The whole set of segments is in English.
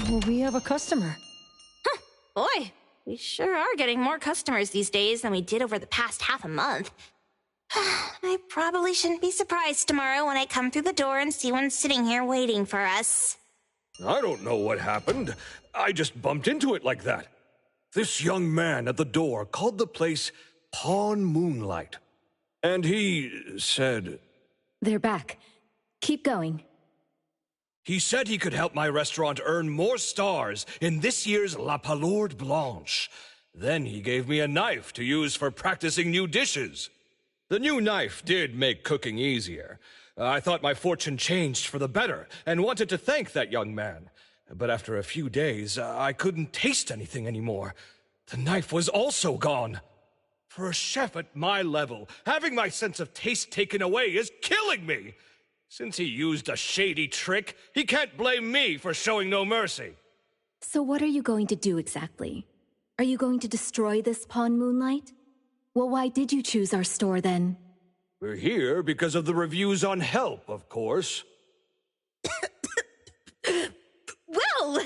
Well, we have a customer. Boy, we sure are getting more customers these days than we did over the past half a month. I probably shouldn't be surprised tomorrow when I come through the door and see one sitting here waiting for us. I don't know what happened. I just bumped into it like that. This young man at the door called the place Pawn Moonlight. And he said... They're back. Keep going. He said he could help my restaurant earn more stars in this year's La Palourde Blanche. Then he gave me a knife to use for practicing new dishes. The new knife did make cooking easier. I thought my fortune changed for the better and wanted to thank that young man. But after a few days, I couldn't taste anything anymore. The knife was also gone. For a chef at my level, having my sense of taste taken away is killing me. Since he used a shady trick, he can't blame me for showing no mercy. So what are you going to do exactly? Are you going to destroy this Pawn Moonlight? Well, why did you choose our store then? We're here because of the reviews on Help, of course. Well!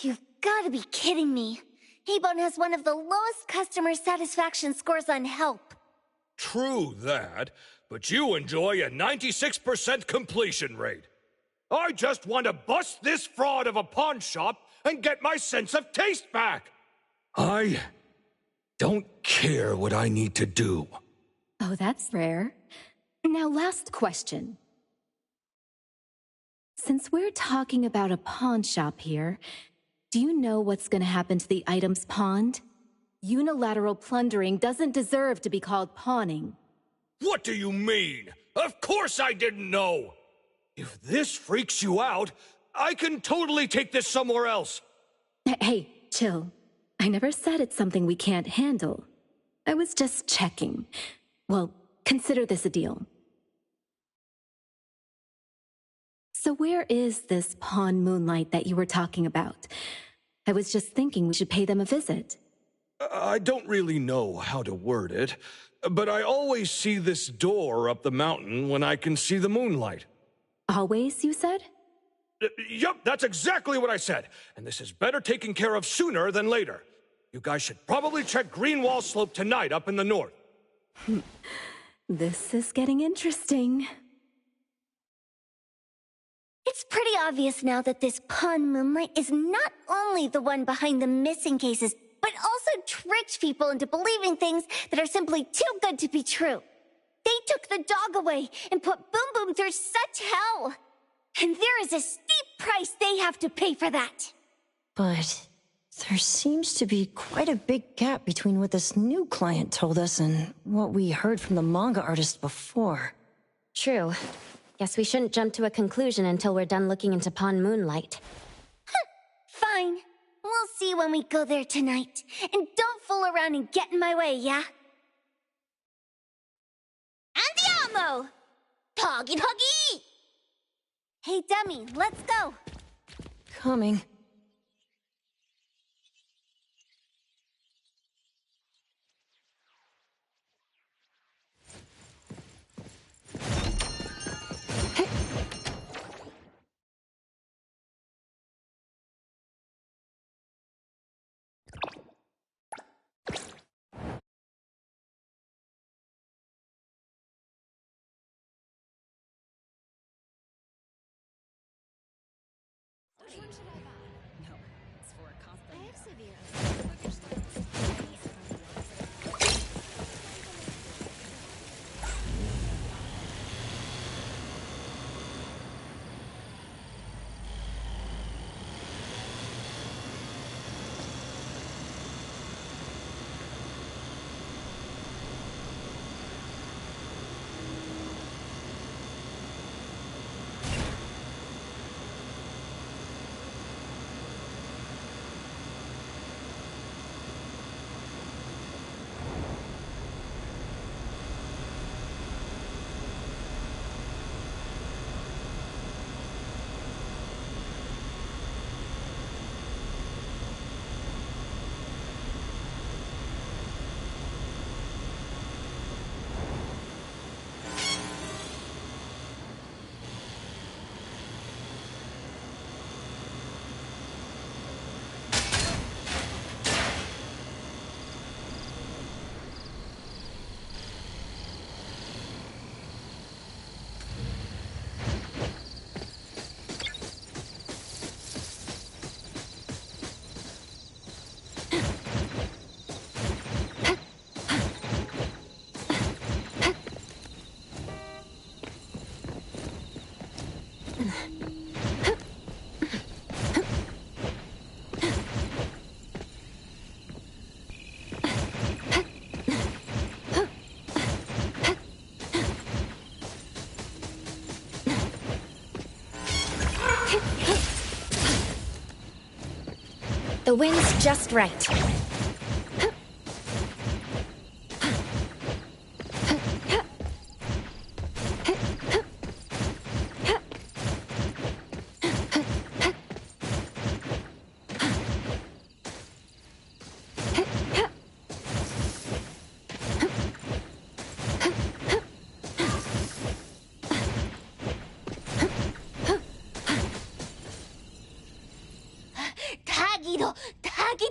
You've got to be kidding me. Habon has one of the lowest customer satisfaction scores on Help. True that, but you enjoy a 96% completion rate. I just want to bust this fraud of a pawn shop and get my sense of taste back. I don't care what I need to do. Oh, that's rare. Now, last question. Since we're talking about a pawn shop here, do you know what's going to happen to the items pawned? Unilateral plundering doesn't deserve to be called pawning. What do you mean? Of course I didn't know! If this freaks you out, I can totally take this somewhere else. Hey, chill. I never said it's something we can't handle. I was just checking. Well, consider this a deal. So where is this Pawn Moonlight that you were talking about? I was just thinking we should pay them a visit. I don't really know how to word it, but I always see this door up the mountain when I can see the moonlight. Always, you said? Yup, that's exactly what I said. And this is better taken care of sooner than later. You guys should probably check Greenwall Slope tonight up in the north. This is getting interesting. It's pretty obvious now that this Pawn Moonlight is not only the one behind the missing cases, but also tricked people into believing things that are simply too good to be true. They took the dog away and put Boom Boom through such hell. And there is a steep price they have to pay for that. But there seems to be quite a big gap between what this new client told us and what we heard from the manga artist before. True. Guess we shouldn't jump to a conclusion until we're done looking into Pawn Moonlight. Fine. We'll see when we go there tonight. And don't fool around and get in my way, yeah? Andiamo! Toggy toggy! Hey, Demi, let's go. Coming. The wind's just right.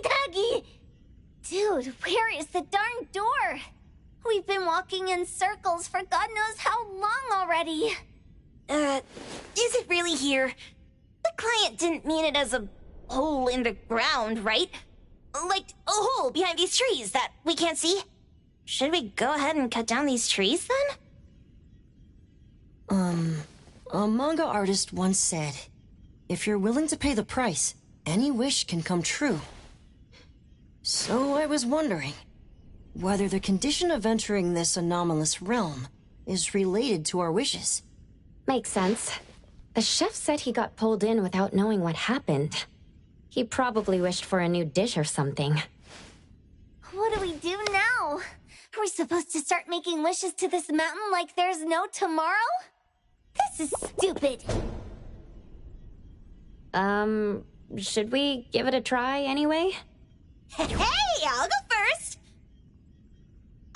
Taggy! Dude, where is the darn door? We've been walking in circles for God knows how long already. Is it really here? The client didn't mean it as a hole in the ground, right? Like a hole behind these trees that we can't see? Should we go ahead and cut down these trees then? A manga artist once said, if you're willing to pay the price, any wish can come true. So I was wondering whether the condition of entering this anomalous realm is related to our wishes. Makes sense. The chef said he got pulled in without knowing what happened. He probably wished for a new dish or something. What do we do now? Are we supposed to start making wishes to this mountain like there's no tomorrow? This is stupid. Should we give it a try anyway? Hey, I'll go first!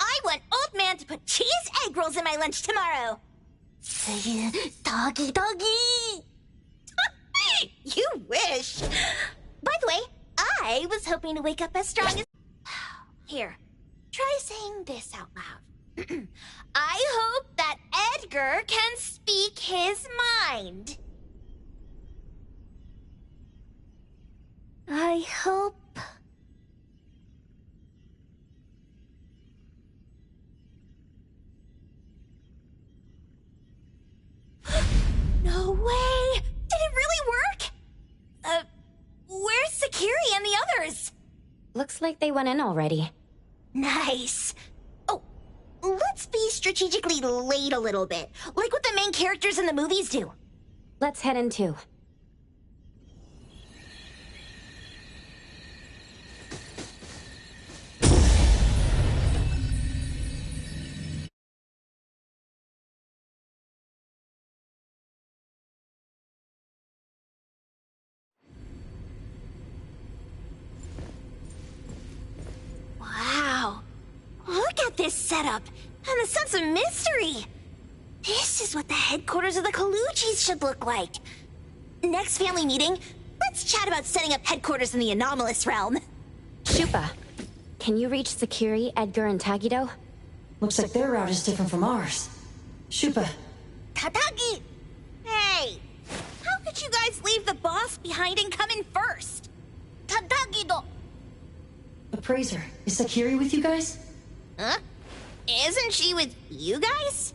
I want Old Man to put cheese egg rolls in my lunch tomorrow! Doggy! You wish! By the way, I was hoping to wake up as strong as... Here, try saying this out loud. I hope that Edgar can speak his mind. I hope... No way! Did it really work? Where's Sakiri and the others? Looks like they went in already. Nice. Oh, let's be strategically late a little bit, like what the main characters in the movies do. Let's head in too. Wow. Look at this setup and the sense of mystery. This is what the headquarters of the Kaluchis should look like. Next family meeting, let's chat about setting up headquarters in the anomalous realm. Shupa, can you reach Sakiri, Edgar, and Tagido? Looks like their route is different from ours. Shupa. Tatagi! Hey! How could you guys leave the boss behind and come in first? Tatagido! Appraiser, is Sakiri with you guys? Huh? Isn't she with you guys?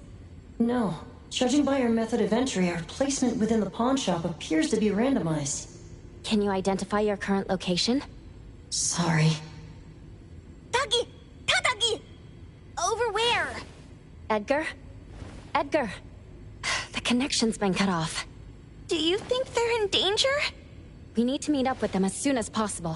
No. Judging by our method of entry, our placement within the pawn shop appears to be randomized. Can you identify your current location? Sorry. Tagi! Tatagi! Over where? Edgar? Edgar! The connection's been cut off. Do you think they're in danger? We need to meet up with them as soon as possible.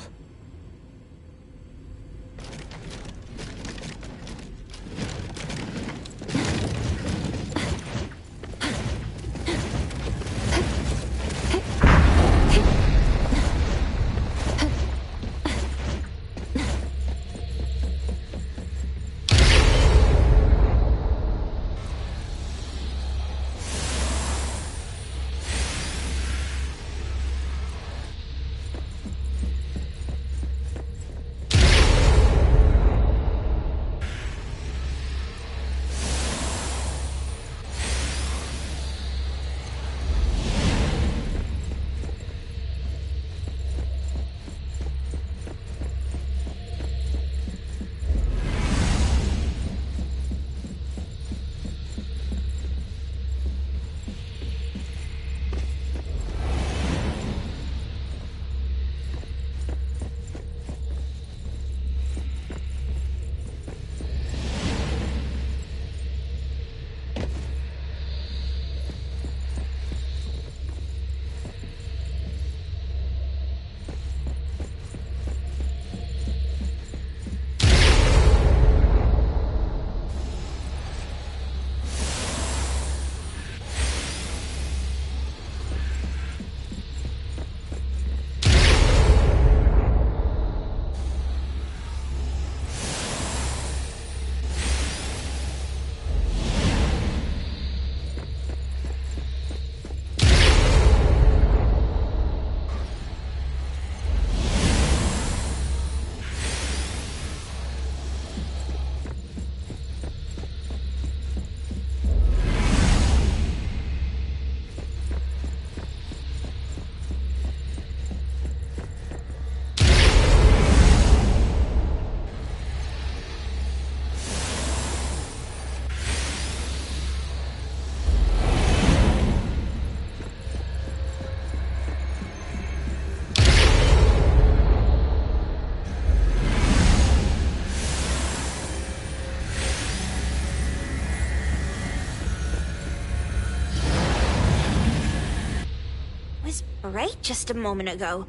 right just a moment ago.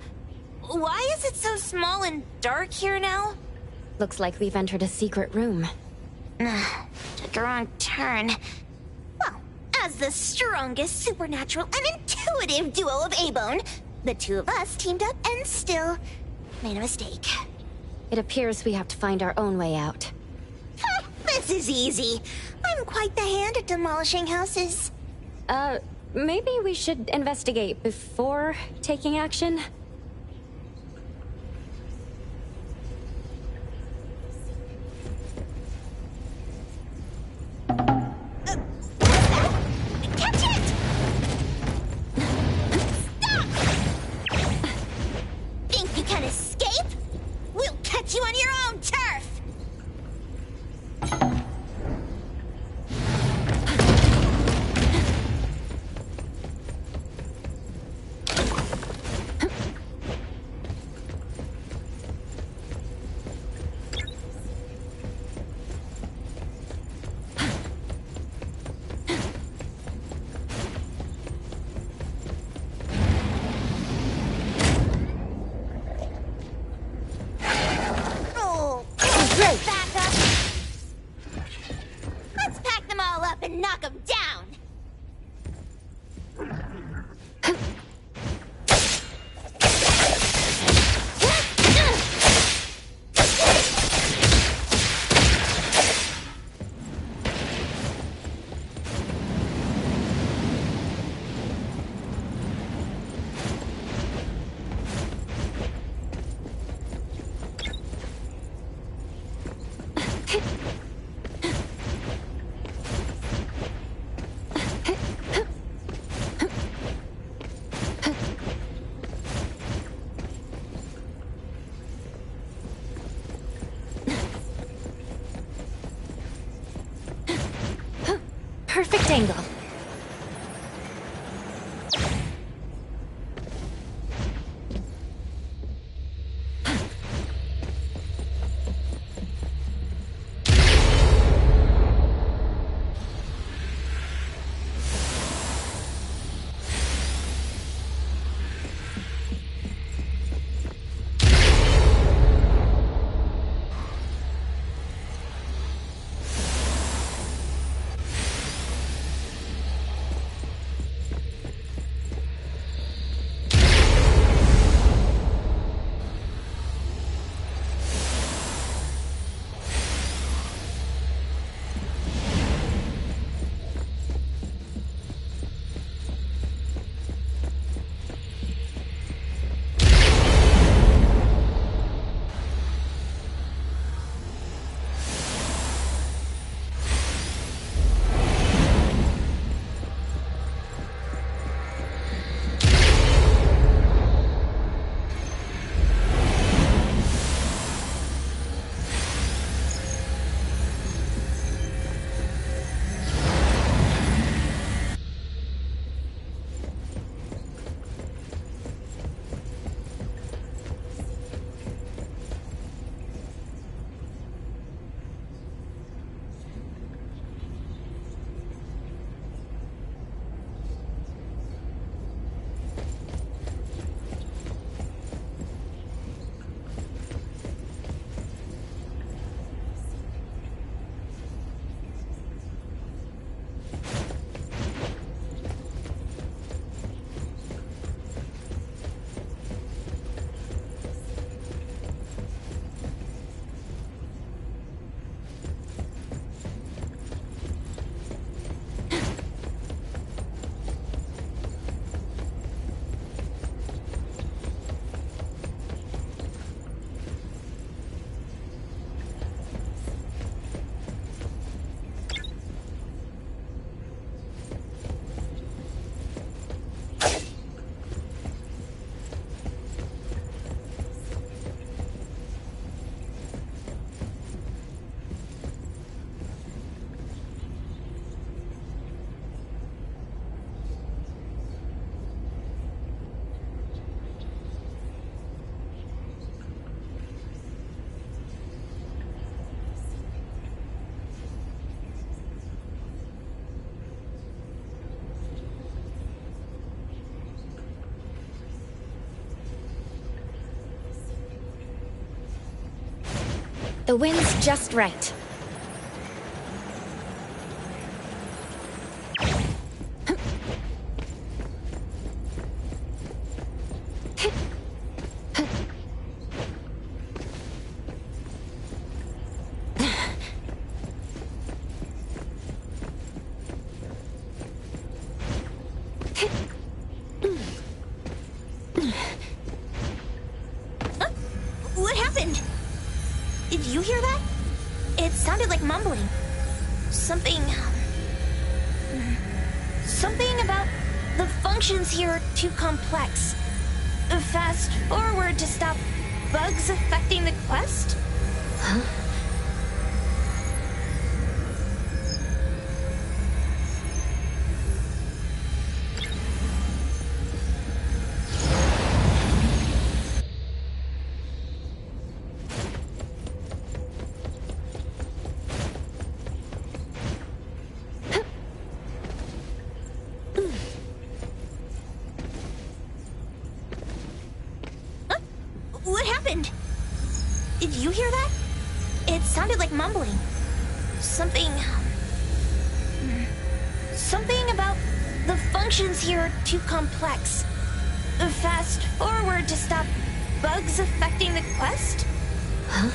Why is it so small and dark here now? Looks like we've entered a secret room. Took a wrong turn. Well, as the strongest supernatural and intuitive duo of A-Bone, the two of us teamed up and still made a mistake. It appears we have to find our own way out. This is easy. I'm quite the hand at demolishing houses. Maybe we should investigate before taking action? Catch it! Stop! Think you can escape? We'll catch you on your own turf! Back up! Let's pack them all up and knock them down! Perfect angle. The wind's just right. What happened? Did you hear that? It sounded like mumbling. Something about the functions here are too complex. Fast forward to stop bugs affecting the quest? Huh? What happened? Did you hear that? It sounded like mumbling. Something about the functions here are too complex. Fast forward to stop bugs affecting the quest? Huh?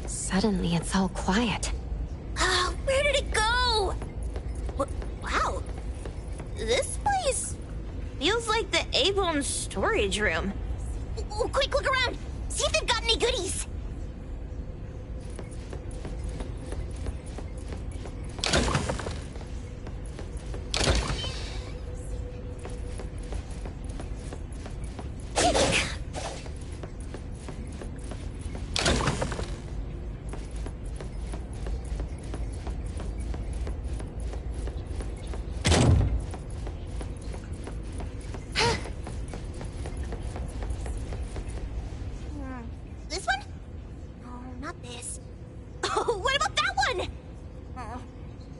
Suddenly, it's all quiet. Where did it go? Wow. This place feels like the A-Bone storage room. Quick, look around. See if they've got any goodies. This one? Oh, not this. Oh, what about that one? Oh,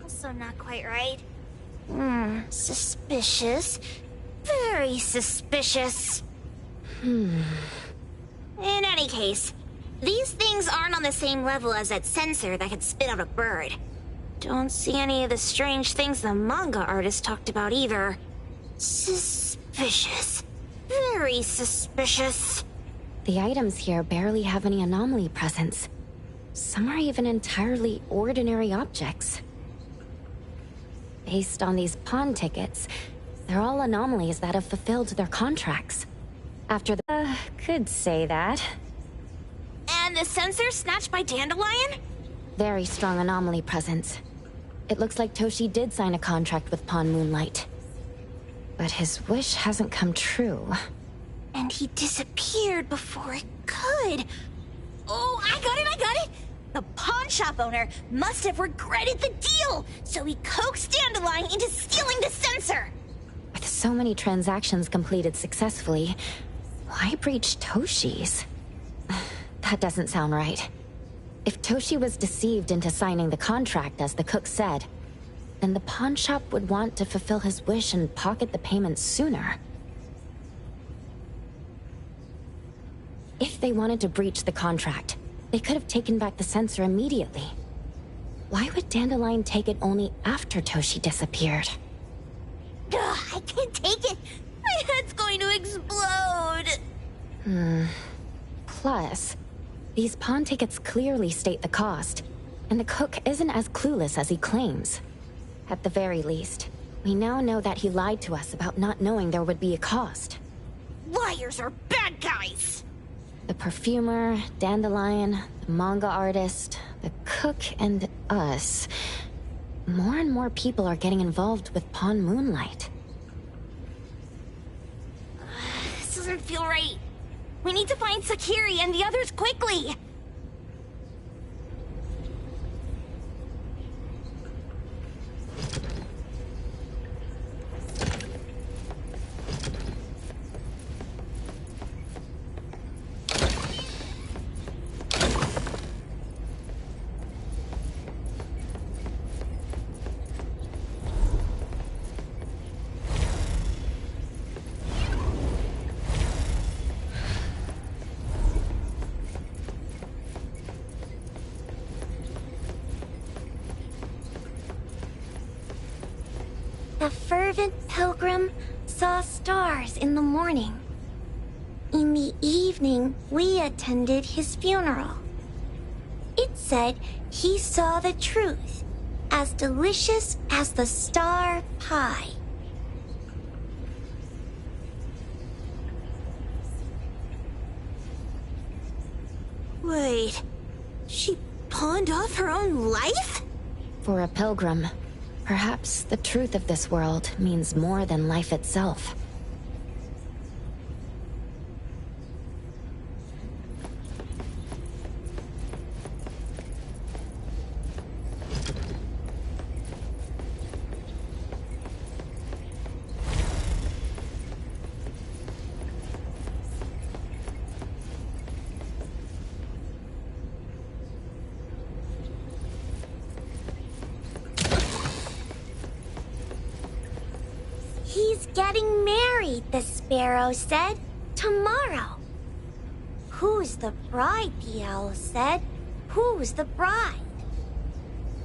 also not quite right. Suspicious. Very suspicious. In any case, these things aren't on the same level as that sensor that could spit out a bird. Don't see any of the strange things the manga artist talked about either. Suspicious. Very suspicious. The items here barely have any anomaly presence. Some are even entirely ordinary objects. Based on these pawn tickets, they're all anomalies that have fulfilled their contracts. After the... could say that. And the sensor snatched by Dandelion? Very strong anomaly presence. It looks like Toshi did sign a contract with Pawn Moonlight. But his wish hasn't come true. And he disappeared before it could. Oh, I got it! The pawn shop owner must have regretted the deal, so he coaxed Dandelion into stealing the sensor. With so many transactions completed successfully, why breach Toshi's? That doesn't sound right. If Toshi was deceived into signing the contract, as the cook said, then the pawn shop would want to fulfill his wish and pocket the payment sooner. If they wanted to breach the contract, they could have taken back the sensor immediately. Why would Dandelion take it only after Toshi disappeared? Ugh, I can't take it. My head's going to explode. Plus, these pawn tickets clearly state the cost, and the cook isn't as clueless as he claims. At the very least, we now know that he lied to us about not knowing there would be a cost. Liars are bad guys. The perfumer, Dandelion, the manga artist, the cook, and us. More and more people are getting involved with Pawn Moonlight. This doesn't feel right. We need to find Sakiri and the others quickly. The fervent pilgrim saw stars in the morning. In the evening, we attended his funeral. It said he saw the truth, as delicious as the star pie. Wait, she pawned off her own life? For a pilgrim, perhaps the truth of this world means more than life itself. He's getting married, the sparrow said. Tomorrow. Who's the bride, the owl said. Who's the bride?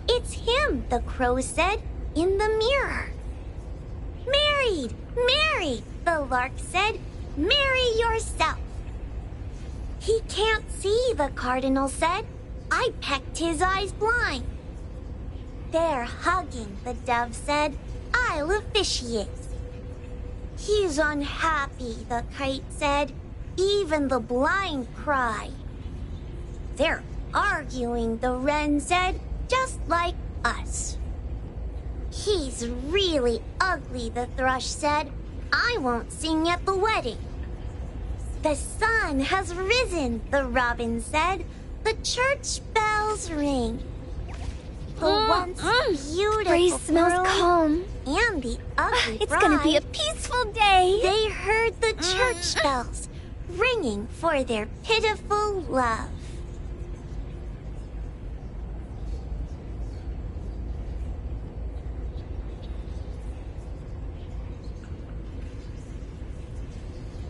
It's him, the crow said, in the mirror. Married, married, the lark said. Marry yourself. He can't see, the cardinal said. I pecked his eyes blind. They're hugging, the dove said. I'll officiate. He's unhappy, the kite said. Even the blind cry. They're arguing, the wren said, just like us. He's really ugly, the thrush said. I won't sing at the wedding. The sun has risen, the robin said. The church bells ring. The once beautiful Breeze smells groom calm. and the ugly It's bride. gonna be a peaceful day. They heard the church bells ringing for their pitiful love.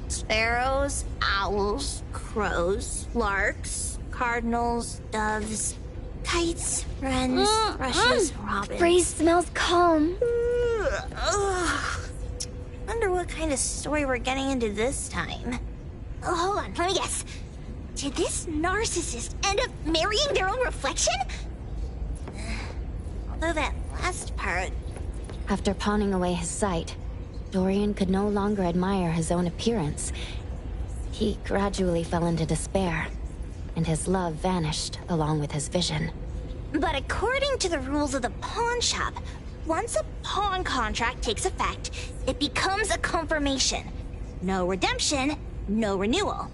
Sparrows, owls, crows, larks, cardinals, doves, kites, wrens, thrushes, robins. Breeze smells calm. Ugh. Wonder what kind of story we're getting into this time. Oh, hold on, let me guess. Did this narcissist end up marrying their own reflection? Although that last part... After pawning away his sight, Dorian could no longer admire his own appearance. He gradually fell into despair, and his love vanished along with his vision. But according to the rules of the pawn shop, once a pawn contract takes effect, it becomes a confirmation. No redemption, no renewal.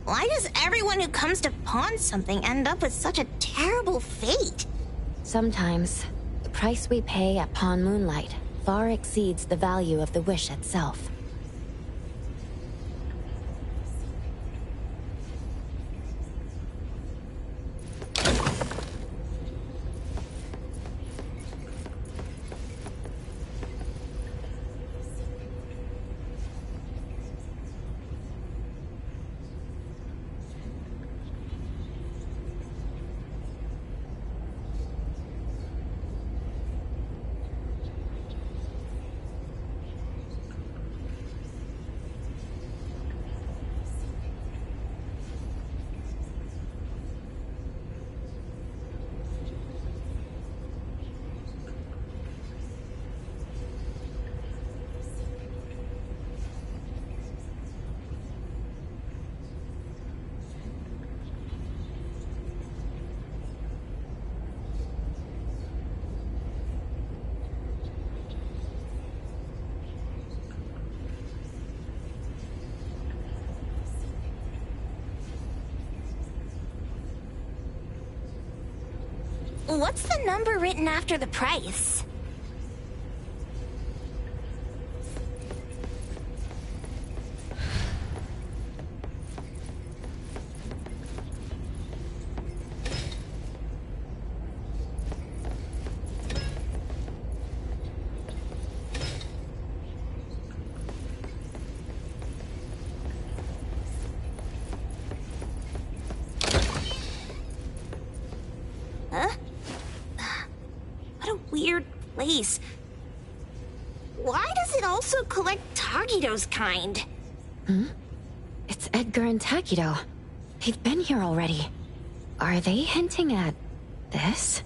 Why does everyone who comes to pawn something end up with such a terrible fate? Sometimes, the price we pay at Pawn Moonlight far exceeds the value of the wish itself. What's the number written after the price? Weird place. Why does it also collect Tagido's kind? It's Edgar and Takido. They've been here already. Are they hinting at this?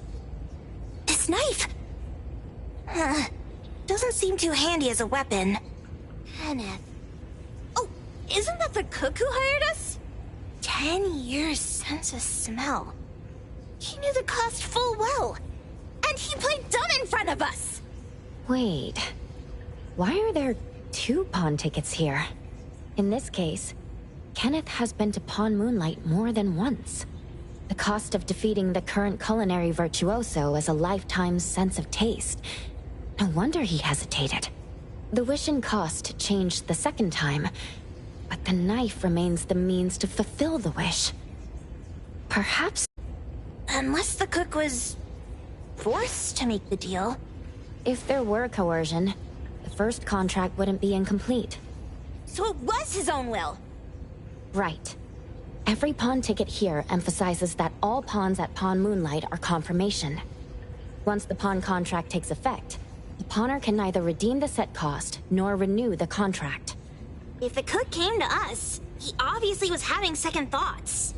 This knife! Doesn't seem too handy as a weapon. Kenneth. Oh, isn't that the cook who hired us? 10 years sense of smell. He knew the cost full well. And he played dumb in front of us! Wait. Why are there 2 pawn tickets here? In this case, Kenneth has been to Pawn Moonlight more than once. The cost of defeating the current culinary virtuoso is a lifetime's sense of taste. No wonder he hesitated. The wish and cost changed the second time, but the knife remains the means to fulfill the wish. Perhaps... Unless the cook was... forced to make the deal. If there were coercion, the first contract wouldn't be incomplete. So it was his own will! Right. Every pawn ticket here emphasizes that all pawns at Pawn Moonlight are confirmation. Once the pawn contract takes effect, the pawner can neither redeem the set cost nor renew the contract. If the cook came to us, he obviously was having second thoughts.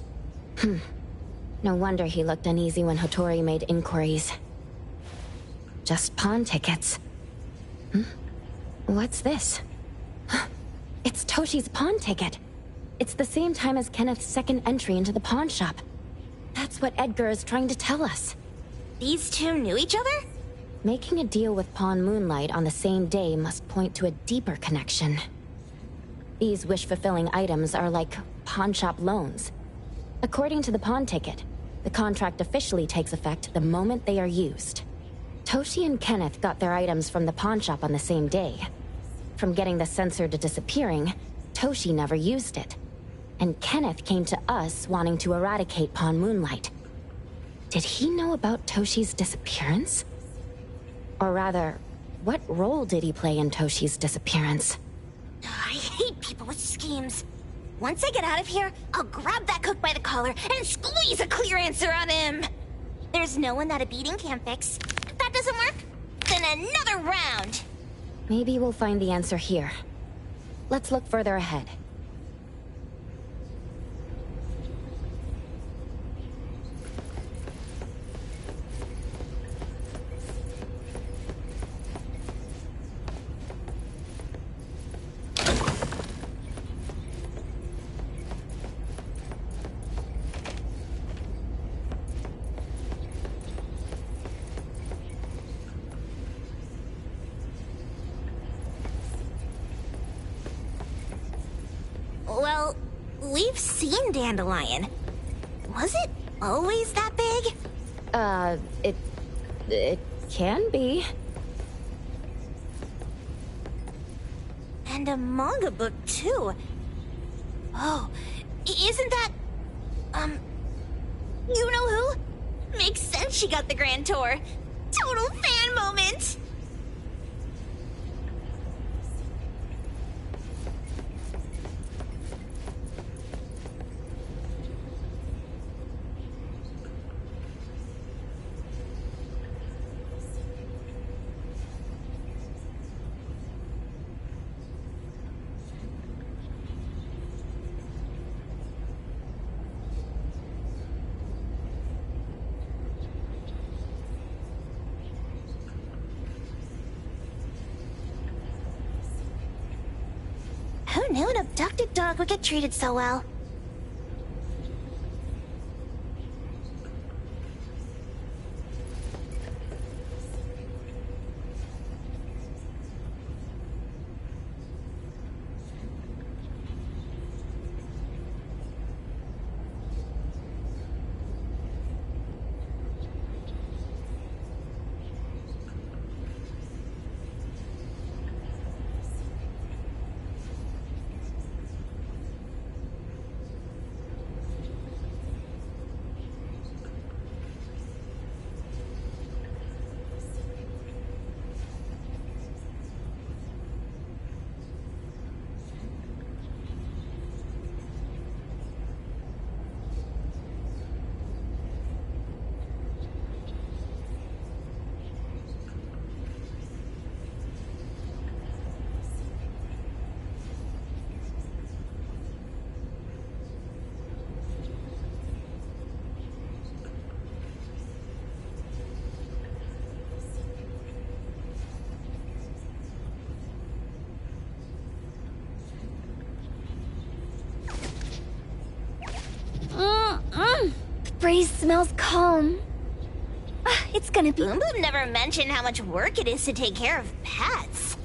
No wonder he looked uneasy when Hotori made inquiries. Just pawn tickets. What's this? It's Toshi's pawn ticket. It's the same time as Kenneth's second entry into the pawn shop. That's what Edgar is trying to tell us. These two knew each other? Making a deal with Pawn Moonlight on the same day must point to a deeper connection. These wish-fulfilling items are like pawn shop loans. According to the pawn ticket, the contract officially takes effect the moment they are used. Toshi and Kenneth got their items from the pawn shop on the same day. From getting the sensor to disappearing, Toshi never used it. And Kenneth came to us wanting to eradicate Pawn Moonlight. Did he know about Toshi's disappearance? Or rather, what role did he play in Toshi's disappearance? I hate people with schemes. Once I get out of here, I'll grab that cook by the collar and squeeze a clear answer on him. There's no one that a beating can't fix. If that doesn't work, then another round. Maybe we'll find the answer here. Let's look further ahead. Well, we've seen Dandelion. Was it always that big? It can be. And a manga book, too. Oh, isn't that... you know who? Makes sense she got the grand tour. Total fan moment! Who knew an abducted dog would get treated so well? The breeze smells calm. It's gonna be... Boom Boom never mentioned how much work it is to take care of pets.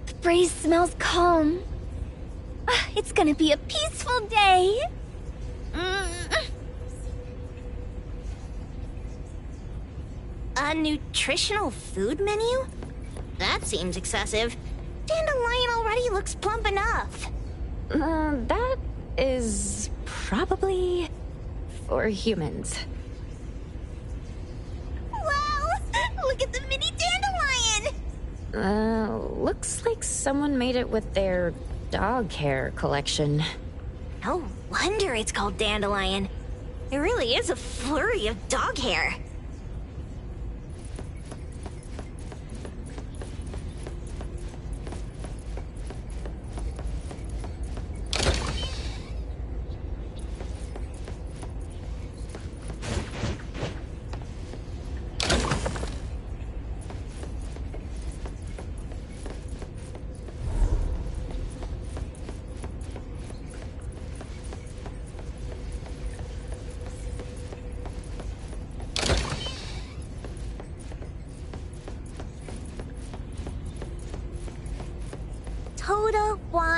The breeze smells calm. It's gonna be a peaceful day. A nutritional food menu? That seems excessive. Dandelion already looks plump enough. That is probably for humans. Wow! Look at the mini dandelion! Looks like someone made it with their dog hair collection. No wonder it's called Dandelion. It really is a flurry of dog hair.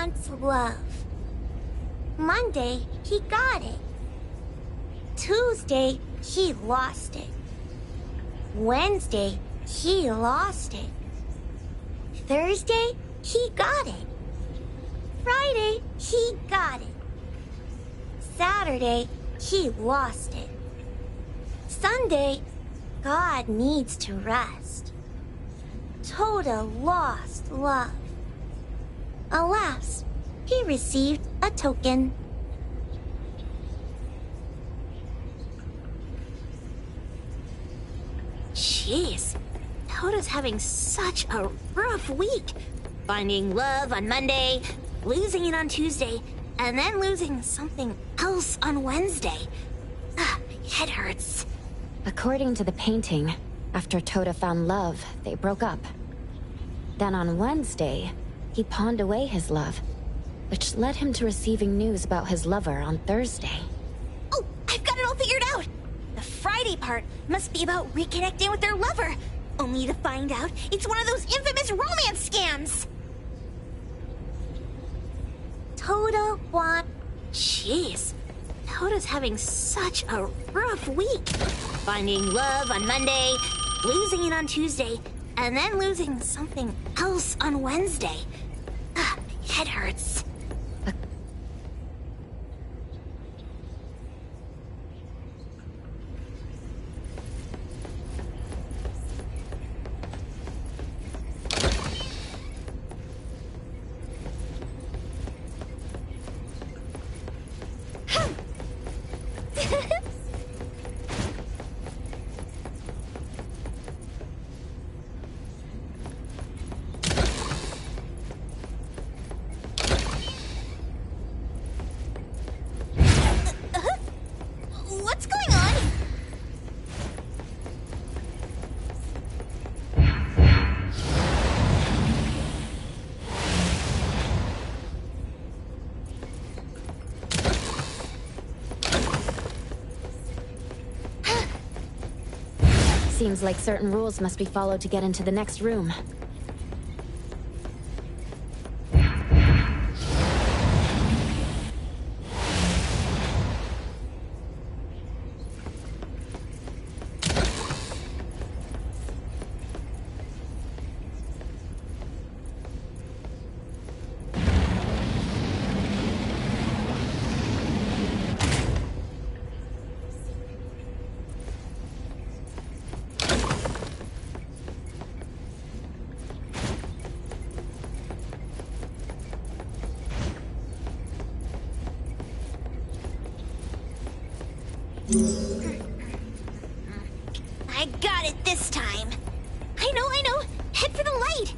wants love. Monday, he got it. Tuesday, he lost it. Wednesday, he lost it. Thursday, he got it. Friday, he got it. Saturday, he lost it. Sunday, God needs to rest. Toda lost love. Alas, he received a token. Jeez, Toda's having such a rough week. Finding love on Monday, losing it on Tuesday, and then losing something else on Wednesday. My head hurts. According to the painting, after Toda found love, they broke up. Then on Wednesday, he pawned away his love, which led him to receiving news about his lover on Thursday. Oh, I've got it all figured out! The Friday part must be about reconnecting with their lover, only to find out it's one of those infamous romance scams! Toda want... Jeez, Toda's having such a rough week. Finding love on Monday, losing it on Tuesday, and then losing something else on Wednesday. My head hurts. What's going on? Seems like certain rules must be followed to get into the next room. I got it this time. I know. Head for the light.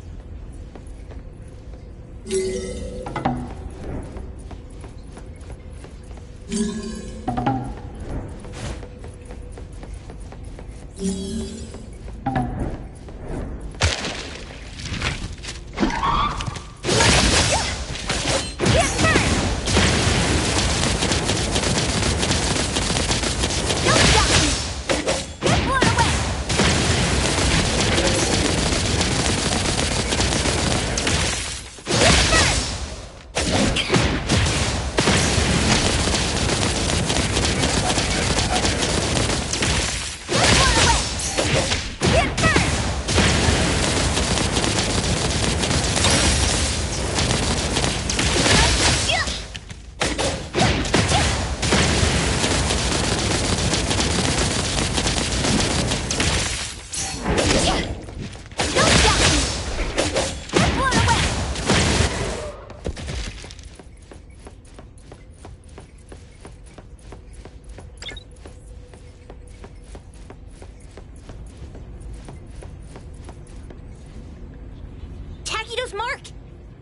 Mark!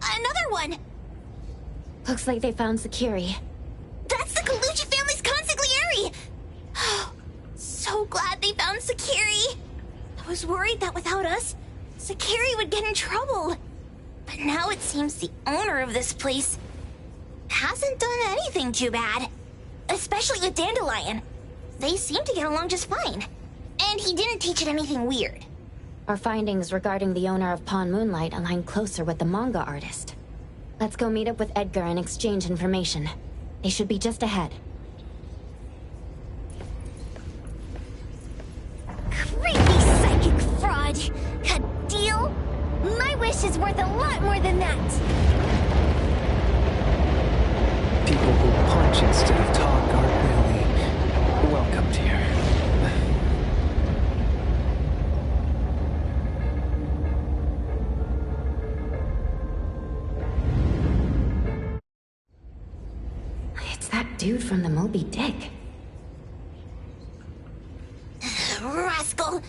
Another one! Looks like they found Sakiri. That's the Colucci family's consigliere! So glad they found Sakiri. I was worried that without us, Sakiri would get in trouble. But now it seems the owner of this place hasn't done anything too bad. Especially with Dandelion. They seem to get along just fine. And he didn't teach it anything weird. Our findings regarding the owner of Pawn Moonlight align closer with the manga artist. Let's go meet up with Edgar and exchange information. They should be just ahead. Creepy psychic fraud! A deal? My wish is worth a lot more than that! People who punch instead of talk aren't really welcomed here. It's that dude from the Moby Dick. Rascal!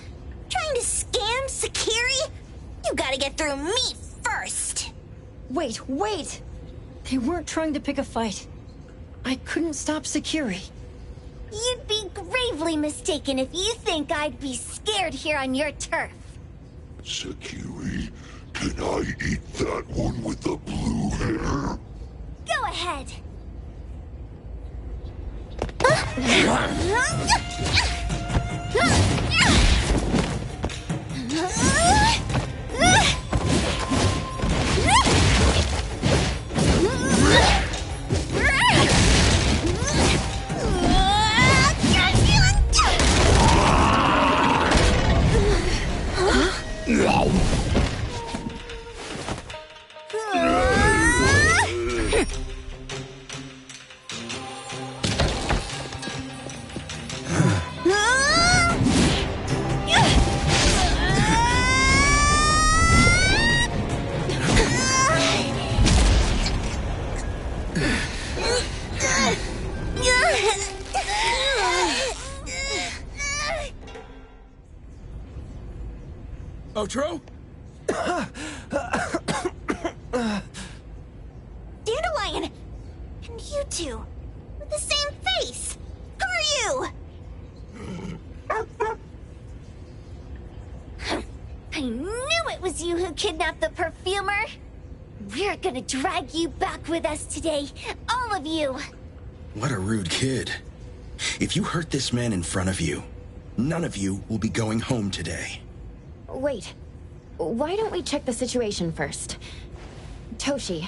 Trying to scam Sakiri? You gotta get through me first! Wait! They weren't trying to pick a fight. I couldn't stop Sakiri. You'd be gravely mistaken if you think I'd be scared here on your turf. Sakiri, can I eat that one with the blue hair? Go ahead! Outro? Dandelion! And you two, with the same face! Who are you? I knew it was you who kidnapped the perfumer! We're gonna drag you back with us today, all of you! What a rude kid. If you hurt this man in front of you, none of you will be going home today. Wait. Why don't we check the situation first? Toshi,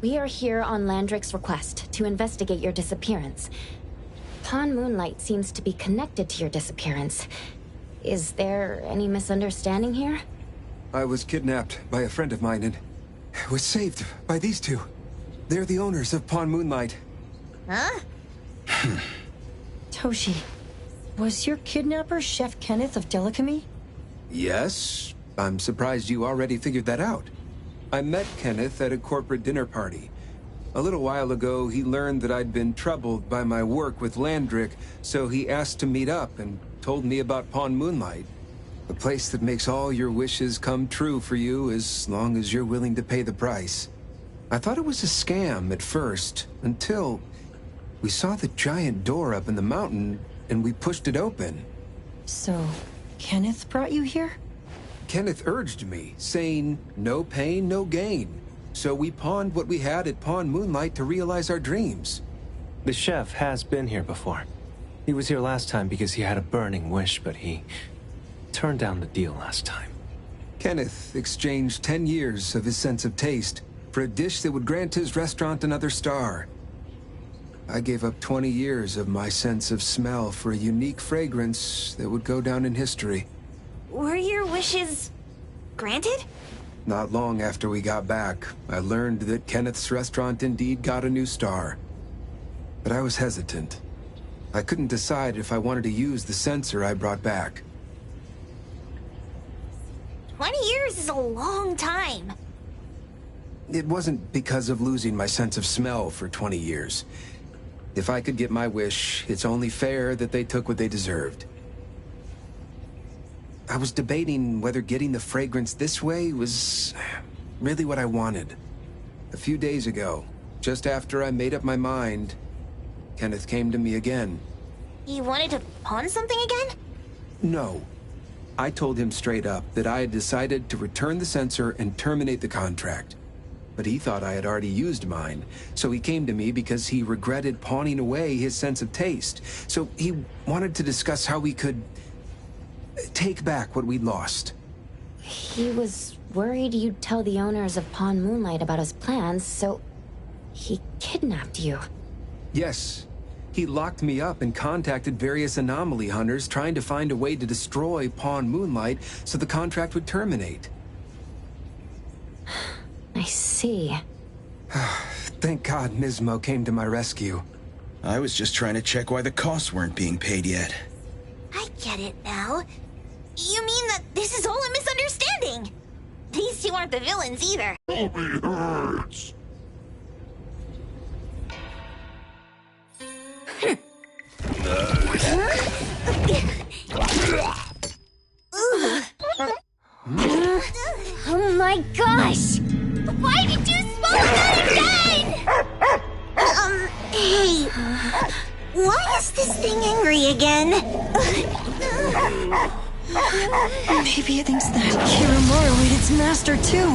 we are here on Landrick's request to investigate your disappearance. Pawn Moonlight seems to be connected to your disappearance. Is there any misunderstanding here? I was kidnapped by a friend of mine and was saved by these two. They're the owners of Pawn Moonlight. Huh? Toshi, was your kidnapper Chef Kenneth of Delicamy? Yes, I'm surprised you already figured that out. I met Kenneth at a corporate dinner party. A little while ago, he learned that I'd been troubled by my work with Landrick, so he asked to meet up and told me about Pawn Moonlight. A place that makes all your wishes come true for you as long as you're willing to pay the price. I thought it was a scam at first, until we saw the giant door up in the mountain and we pushed it open. So, Kenneth brought you here? Kenneth urged me, saying, no pain, no gain. So we pawned what we had at Pawn Moonlight to realize our dreams. The chef has been here before. He was here last time because he had a burning wish, but he turned down the deal last time. Kenneth exchanged 10 years of his sense of taste for a dish that would grant his restaurant another star. I gave up 20 years of my sense of smell for a unique fragrance that would go down in history. Were your wishes granted? Not long after we got back, I learned that Kenneth's restaurant indeed got a new star. But I was hesitant. I couldn't decide if I wanted to use the sensor I brought back. 20 years is a long time. It wasn't because of losing my sense of smell for 20 years. If I could get my wish, it's only fair that they took what they deserved. I was debating whether getting the fragrance this way was really what I wanted. A few days ago, just after I made up my mind, Kenneth came to me again. You wanted to pawn something again? No. I told him straight up that I had decided to return the sensor and terminate the contract. But he thought I had already used mine, so he came to me because he regretted pawning away his sense of taste. So he wanted to discuss how we could take back what we'd lost. He was worried you'd tell the owners of Pawn Moonlight about his plans, so he kidnapped you. Yes. He locked me up and contacted various anomaly hunters trying to find a way to destroy Pawn Moonlight so the contract would terminate. I see. Thank God Nismo came to my rescue. I was just trying to check why the costs weren't being paid yet. I get it now. You mean that this is all a misunderstanding? These two aren't the villains either. Tummy hurts. Oh my gosh! Why did you swallow that again? Hey. Why is this thing angry again? Maybe it thinks that Kiramura ate its master too.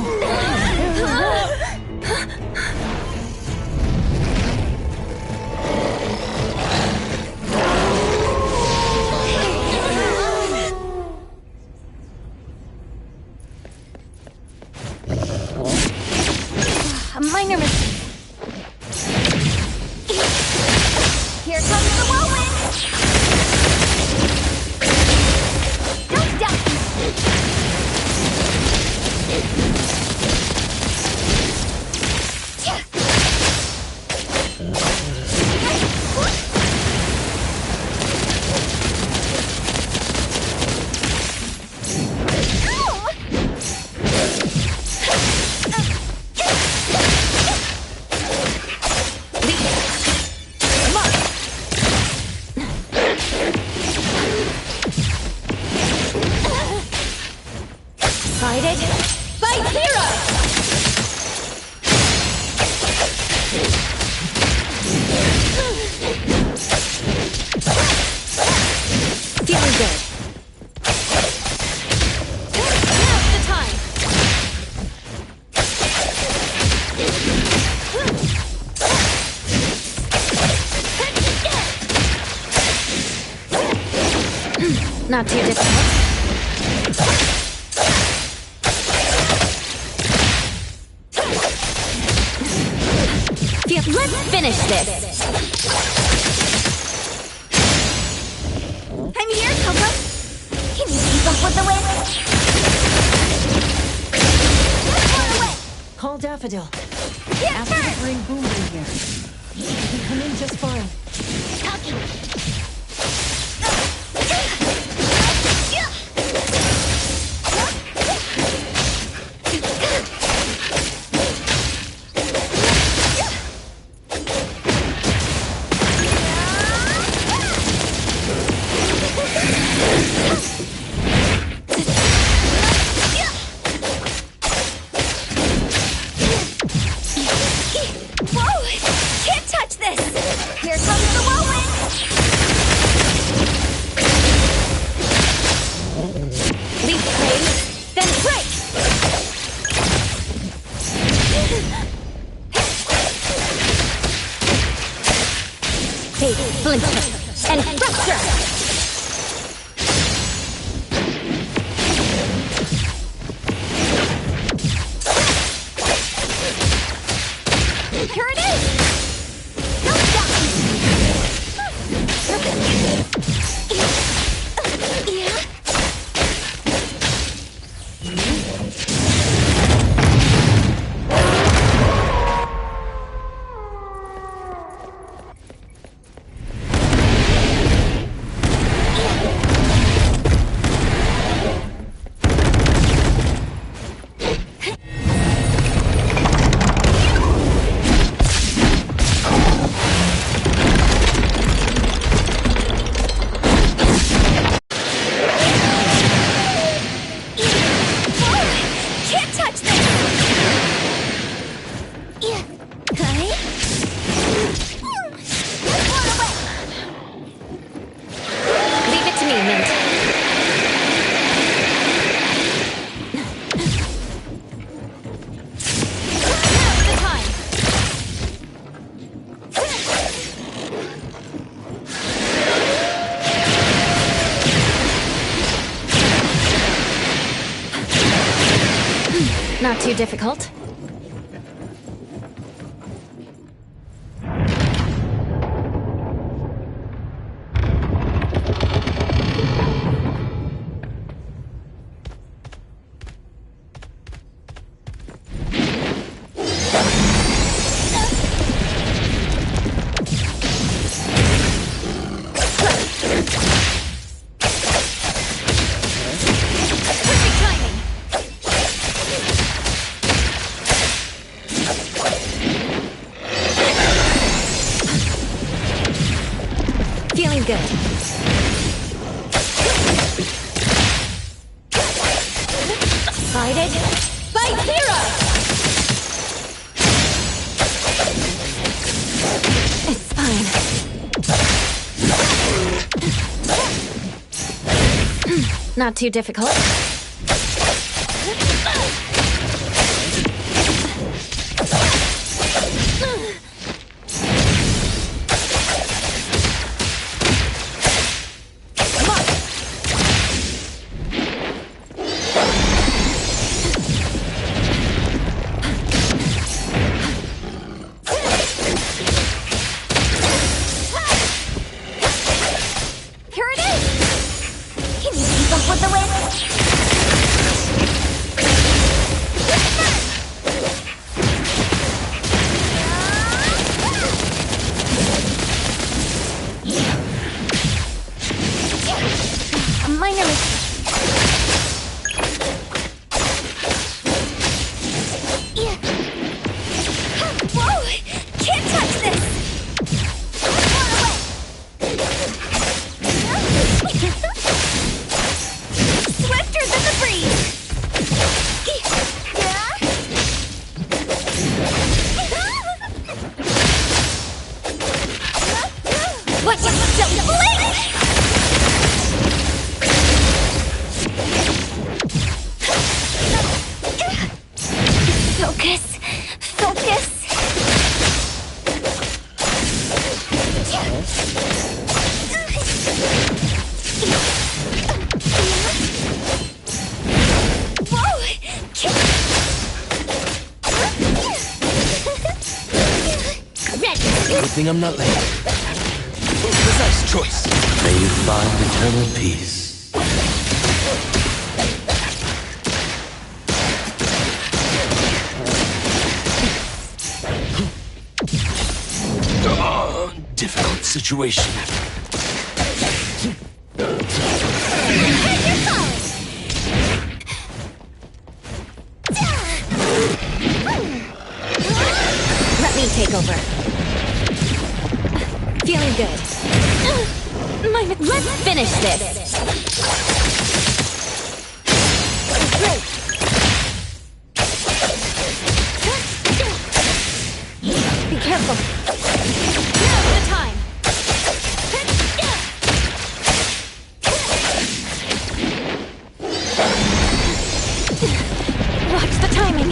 A minor mistake. Here comes the whirlwind! Don't duck! Guided by Zero! Feeling good. Now's the time! Not too difficult. Let's finish this! I'm here, Coco! Can you keep up with the wind? Not far away! Call Daffodil. Here, Ask her to bring Boom in here. He can come in just fine. Talking. Whoa! Can't touch this! Here comes the whirlwind! Not too difficult. Feeling good. Excited? Fight hero! It's fine. Not too difficult. I'm not late. Precise choice. May you find eternal peace. Difficult situation. Let me take over. Feeling good. Let's finish this. Great. Be careful. Now's the time. Watch the timing.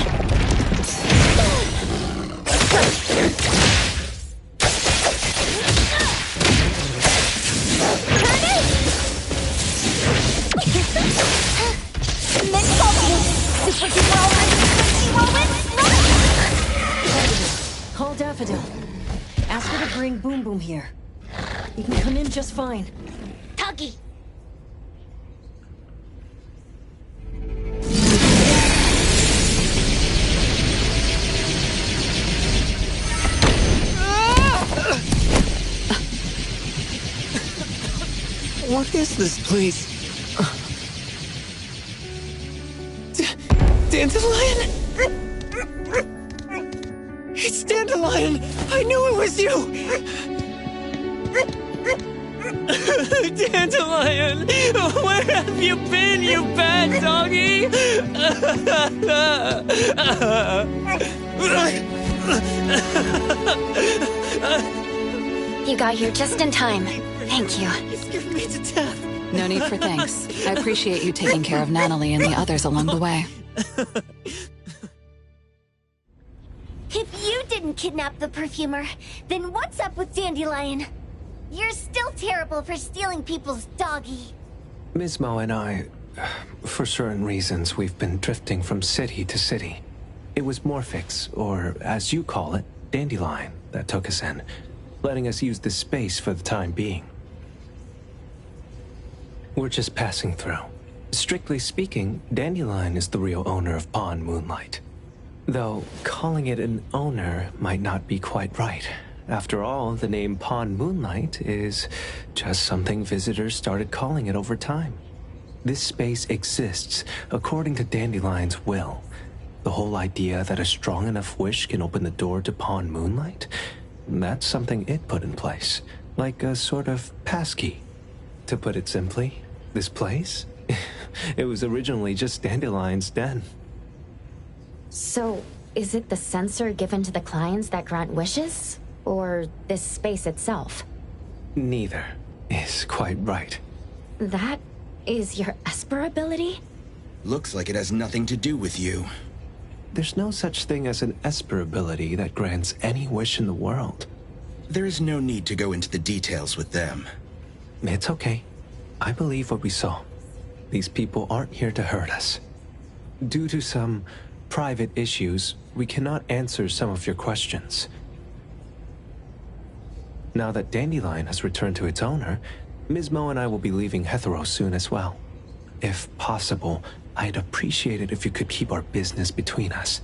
Call Daffodil. Ask her to bring Boom Boom here. He can come in just fine. Tuggy! What is this place? Dandelion? It's Dandelion! I knew it was you! Dandelion! Where have you been, you bad doggy? You got here just in time. Thank you. You scared me to death. No need for thanks. I appreciate you taking care of Natalie and the others along the way. If you didn't kidnap the perfumer, then what's up with Dandelion? You're still terrible for stealing people's doggy. Ms. Mo and I, For certain reasons, we've been drifting from city to city. It was Morphix, or as you call it, Dandelion, that took us in, letting us use this space for the time being. We're just passing through. Strictly speaking, Dandelion is the real owner of Pond Moonlight. Though, calling it an owner might not be quite right. After all, the name Pond Moonlight is just something visitors started calling it over time. This space exists according to Dandelion's will. The whole idea that a strong enough wish can open the door to Pond Moonlight? That's something it put in place, like a sort of passkey. To put it simply, this place? It was originally just Dandelion's den. So, is it the sensor given to the clients that grant wishes? Or this space itself? Neither is quite right. That is your Esper ability? Looks like it has nothing to do with you. There's no such thing as an Esper ability that grants any wish in the world. There is no need to go into the details with them. It's okay. I believe what we saw. These people aren't here to hurt us. Due to some private issues, we cannot answer some of your questions. Now that Dandelion has returned to its owner, Ms. Mo and I will be leaving Hetero soon as well. If possible, I'd appreciate it if you could keep our business between us.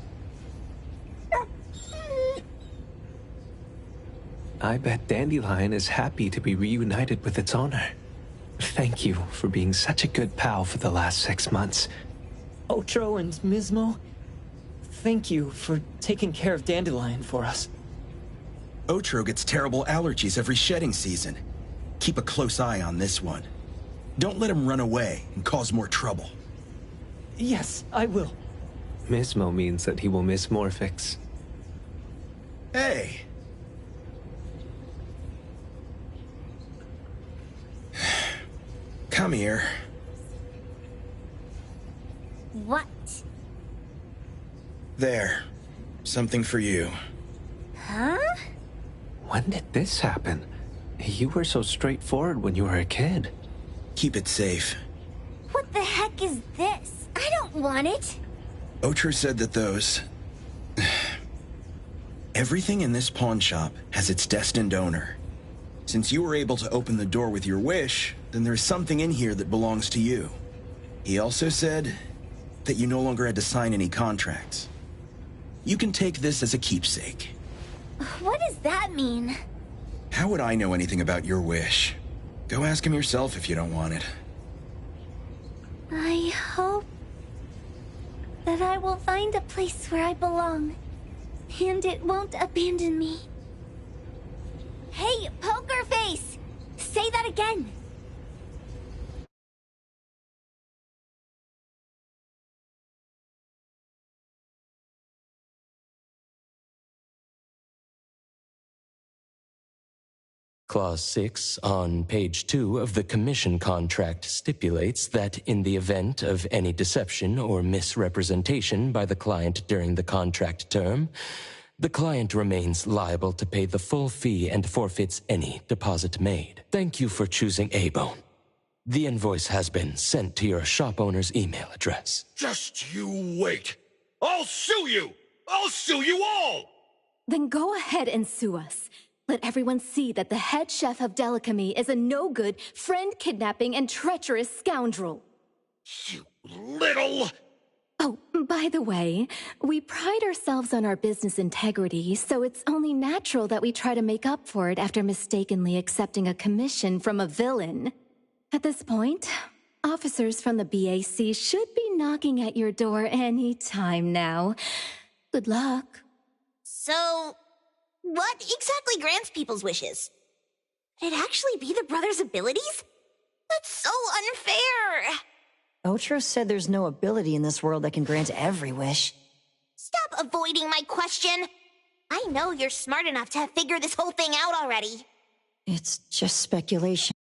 I bet Dandelion is happy to be reunited with its owner. Thank you for being such a good pal for the last 6 months. Otro and Mismo, thank you for taking care of Dandelion for us. Otro gets terrible allergies every shedding season. Keep a close eye on this one. Don't let him run away and cause more trouble. Yes, I will. Mismo means that he will miss Morphix. Hey! Come here. What? There. Something for you. Huh? When did this happen? You were so straightforward when you were a kid. Keep it safe. What the heck is this? I don't want it. Otro said that those... Everything in this pawn shop has its destined owner. Since you were able to open the door with your wish, then there's something in here that belongs to you. He also said that you no longer had to sign any contracts. You can take this as a keepsake. What does that mean? How would I know anything about your wish? Go ask him yourself if you don't want it. I hope that I will find a place where I belong, and it won't abandon me. Hey, Poker Face! Say that again! Clause 6 on page 2 of the commission contract stipulates that in the event of any deception or misrepresentation by the client during the contract term, the client remains liable to pay the full fee and forfeits any deposit made. Thank you for choosing A-Bone. The invoice has been sent to your shop owner's email address. Just you wait. I'll sue you! I'll sue you all! Then go ahead and sue us. Let everyone see that the head chef of Delicamy is a no-good, friend-kidnapping, and treacherous scoundrel. You little... Oh, by the way, we pride ourselves on our business integrity, so it's only natural that we try to make up for it after mistakenly accepting a commission from a villain. At this point, officers from the BAC should be knocking at your door any time now. Good luck. So, what exactly grants people's wishes? Could it actually be the brothers' abilities? That's so unfair! Otro said there's no ability in this world that can grant every wish. Stop avoiding my question! I know you're smart enough to have figured this whole thing out already. It's just speculation.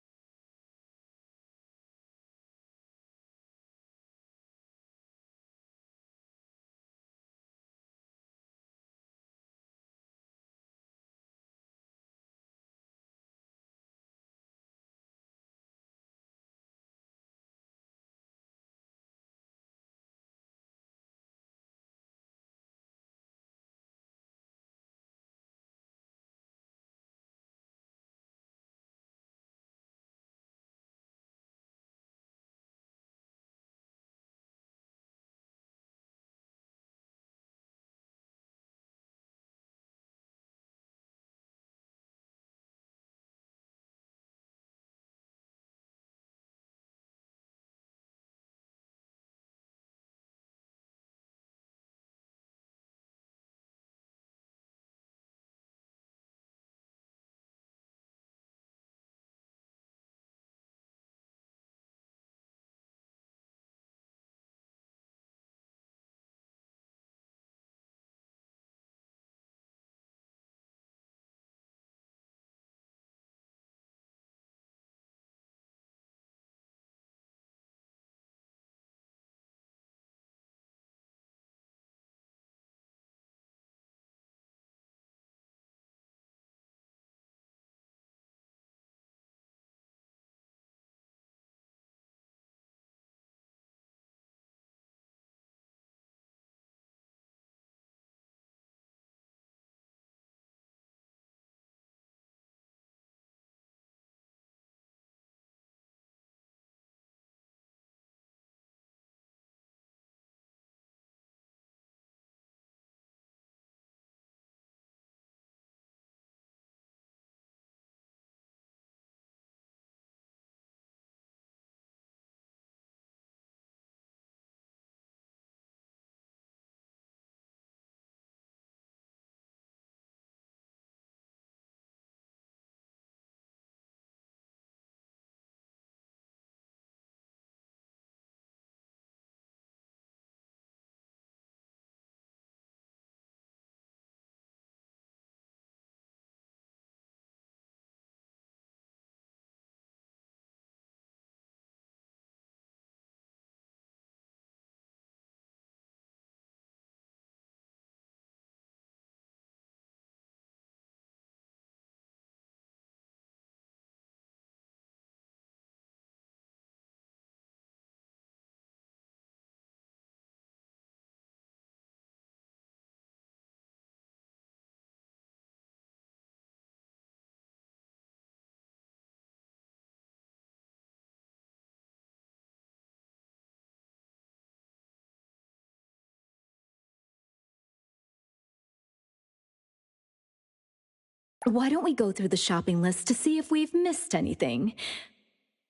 Why don't we go through the shopping list to see if we've missed anything?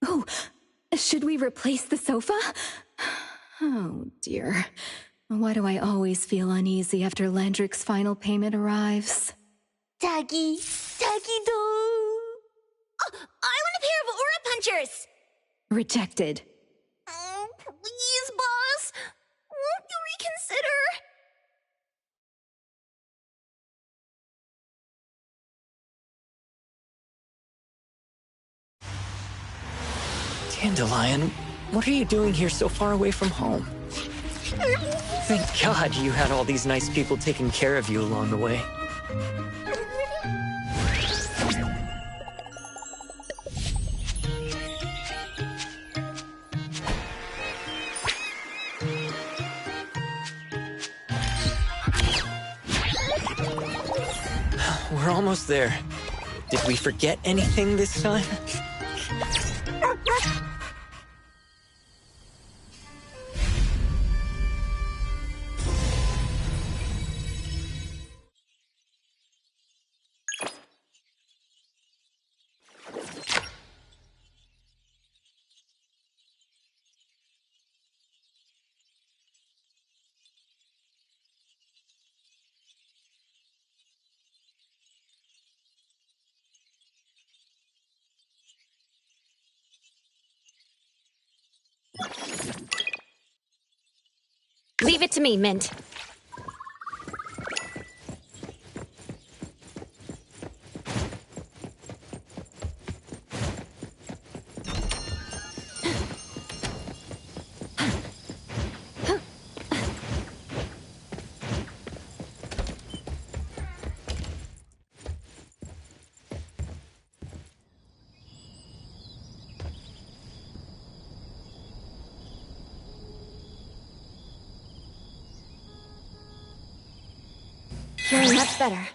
Oh, should we replace the sofa? Oh, dear. Why do I always feel uneasy after Landrick's final payment arrives? Doggy, doggy do. Oh, I want a pair of aura punchers. Rejected. Oh, please, boss. Won't you reconsider? Dandelion, what are you doing here so far away from home? Thank God you had all these nice people taking care of you along the way. We're almost there. Did we forget anything this time? Leave it to me, Mint. Feeling much better.